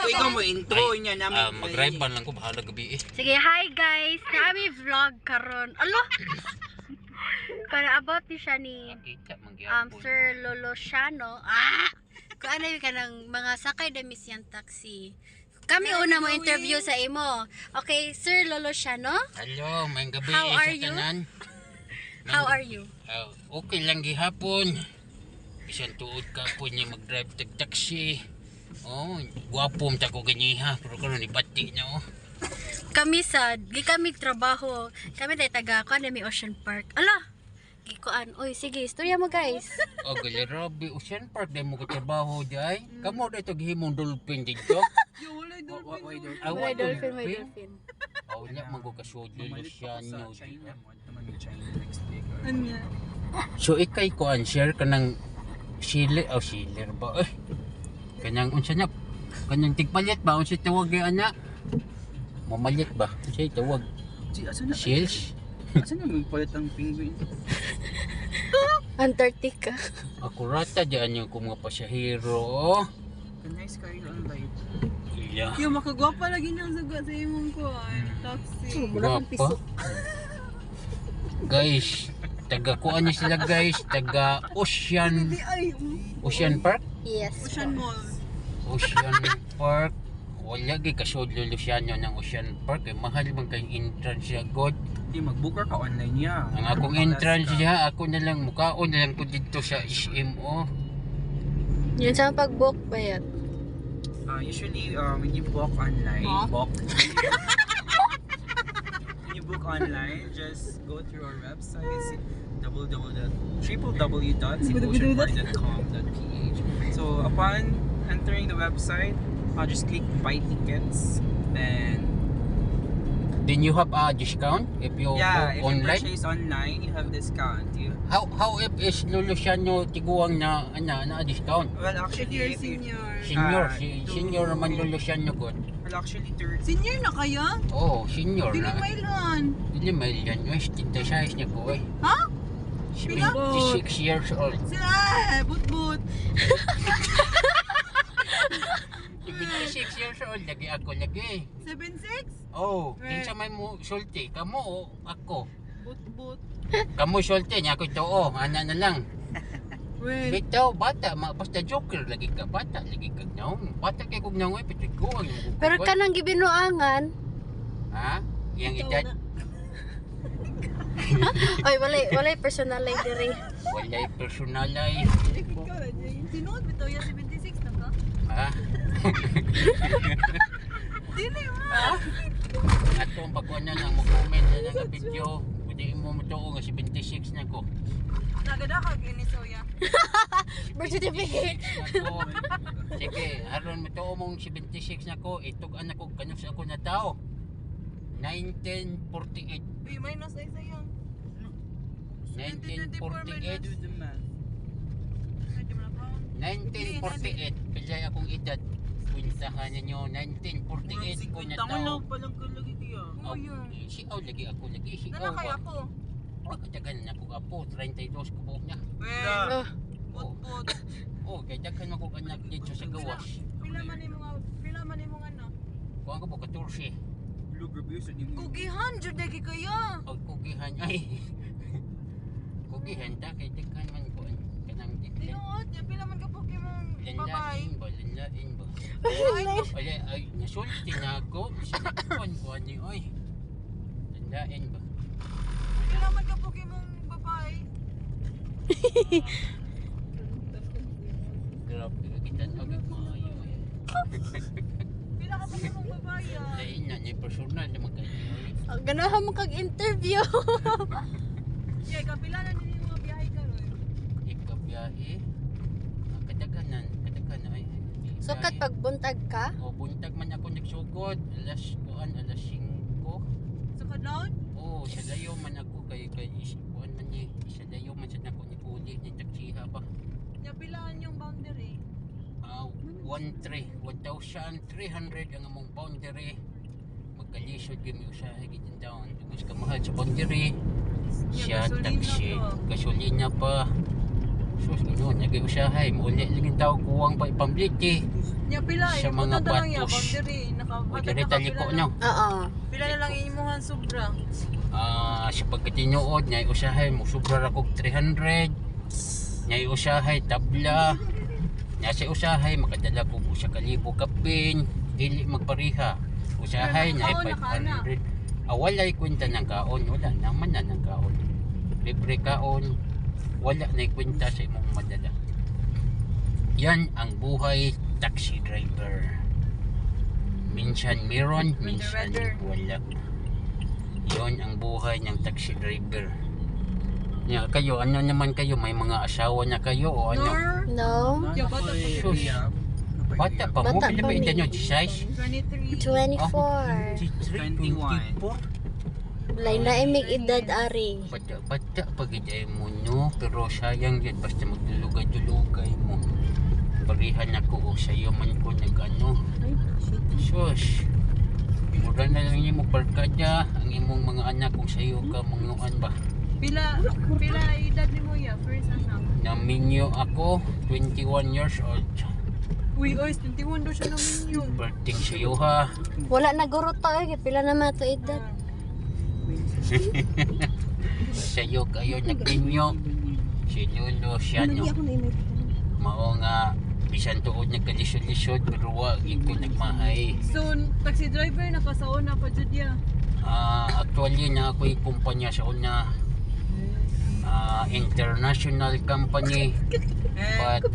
ikaw mo intro niya namin. Mag-drive lang ko bahala gabi eh. Sige, hi guys. Nami vlog karon. Alo. Para about ni siya ni Kita mangyapon. Sir Lolosiano. Kung ano yung kanang mga sakay na misyang taxi. Kami una mo interview sa imo. Okay, Sir Lolosiano. Hello, may gabi How are sa you? tanan. How are you? Okay lang gihapon. Bisan tuod ka po niya mag-drive tag taxi. Oh, gwapo ta ko ganiha pero karon ibati na oh. Kami kami trabaho. Kami tay taga ko na may Ocean Park. Ala. Gikuan. Oy, sige, istorya mo guys. Oh, galerabi Ocean Park dai mo ko trabaho dai. Kamo dai to gihimong dolphin dito. Yo, wala dolphin. May dolphin, may dolphin. Oh, wala man ko kasud Luciano. Anya. So ikay ko share kanang Shiller ba eh. Kanang unsa na kanang tigpalit ba unsa tawag gyud ana? Mamalit ba? Unsa tawag? Asa na? Shells? Asa na magpalit ang penguin? Antarctica. Akurata diyan yung mga pasahero. Nice car on light. Iya. Yo, makagwapa lagi niyang sagot sa imong kuan. Taxi. Guwapa. Guys, taga kuan niya sila guys, taga Ocean Ay, Park. Yes. Ocean Mall. Ocean Park. Wala gyud kasud Luciano ng Ocean Park kay mahal man kay entrance siya god. Di mag-book ka online niya. Ang akong entrance siya, ako na lang mukaon na lang ko dito sa SMO. Yun sa pag-book ba yan? Usually, when you book online, when you book online, just go through our website, www.oceanpark.ph. So upon entering the website, just click buy tickets. Then you have a discount if you If book you online. purchase online, you have discount. How if is Luciano tiguang na discount? Well, actually, You're if you- senior. Senior naman Luciano god. Well, actually, 30. Senior na kaya? Oh, senior Dili na. mailan. Dili may yan. Ay, tinta size niya ko eh. Ha? 26 years old. Sila, but. 26 years old lagi ako lagi. 7'6"? Oh, Right. kinsa may mo sulti kamo o ako. But. Kamo sulti niya ako ito oh, ana na lang. Well, Bitaw bata, basta joker lagi ka bata, lagi ka naong. Bata kay kog naong pitig ko ang Pero kanang gibinuangan. ha? Yang edad Oy, walay personal life diri. walay personalay. ikaw na dyan. Sinuot bitaw yan 76 na ka? Ha? Dili mo. Ato ang pagkuanan ang mo-comment na nga video. Pwede mo matuo nga 76 na ko. Nagadakag ini soya. Birth certificate. Ako, sige, aron matuo mong 76 na ko. Itog anak ko kanus ako na tao. 1948. Uy, minus ay sayang. 1948. Do the math. Ay, di mo na pa. 1948. Pilay akong edad. Puntahan ninyo. 1948 ko na tao. palang ka lagi kaya. Oh, yun. Si lagi ako lagi. Si Nana kaya ko. Pagkatagan na ko apo. 32 ko po niya. Well, Oh, but. oh, kaya daghan man ko anak dito sa gawas. Pila man imong ano? Kuha ko po 14. Blue reviews at yung Kugihan, jud lagi kaya. O kugihan ay. Kugihan ta kay daghan man ko kanang dito. Tinuot, ya pila man ka Pokemon babay. Linlain ba? Wala ay nasulti na ako. Sinakon ko ani oy. Linlain ba? Pila man ka Pokemon babay. Grabe kita og maayo. Pila ka Pokemon babay. Lain na ni personal na magkayo. Ganahan mo kag interview. Yeah, kapila na nini mga biyahe karon. Ikabiyahe. Kadaghanan ay. Sukat pagbuntag ka. O buntag man ako nagsugod. Alas 5. Sa kadlawon? Oh, sa dayo man ako kay kuan man ni sa dayo man sad nako ni uli ni taksiha ba. Ya pilaan yung boundary. 1,300 ang among boundary. Magkalisod gyud mi usahay gid down. Tugos ka mahal sa boundary. Siya taxi, gasolina pa. Sus, gano'n, nag-iusahay. Muli lagi tao kuwang pa ipambliti. Nya pila Sa mga ipunta lang ya batos. boundary O nakahatag diri taliko nyo. Oo. Pila na lang imuhan sobra. Sa pagkatinuod, niya usahay mo sobra ra kog 300. Niya usahay tabla. Niya si usahay makadala ko sa kalibo kapin. Dili magpariha. Usahay niya Pero nakaon na 500. Walay kwenta ng kaon, wala naman na ng kaon. Libre kaon, wala na kwenta sa imong madala. Yan ang buhay taxi driver. Minsan meron, minsan wala. Yon ang buhay ng taxi driver. Ya, kayo, ano naman kayo? May mga asawa na kayo o ano? No. Yo, bata pa Sus. Bata pa mo, Bata pila pa ba edad mi. nyo? 16? 23. 24. 21. Lay na imig edad ari. Bata pagid mo no, pero sayang yun basta magdulugay-dulugay mo. Parihan ako o sa'yo man ko nag-ano. Sus, mura na lang yung mo barkada ang imong mga anak kung sa'yo ka manguan ba. Pila edad ni mo ya first anak. Naminyo ako, 21 years old. Uy, oy, 21 daw siya namin yun. Birthday sa'yo ha. Wala na guro to eh. Pila na mato edad. Sa'yo kayo nagminyo. Si Lolo siya no. Mao nga bisan tuod nagkalisod-lisod pero wag ko nagmahay. So, taxi driver nakasauna pa jud ya. Actually na ako'y kumpanya sa una international company but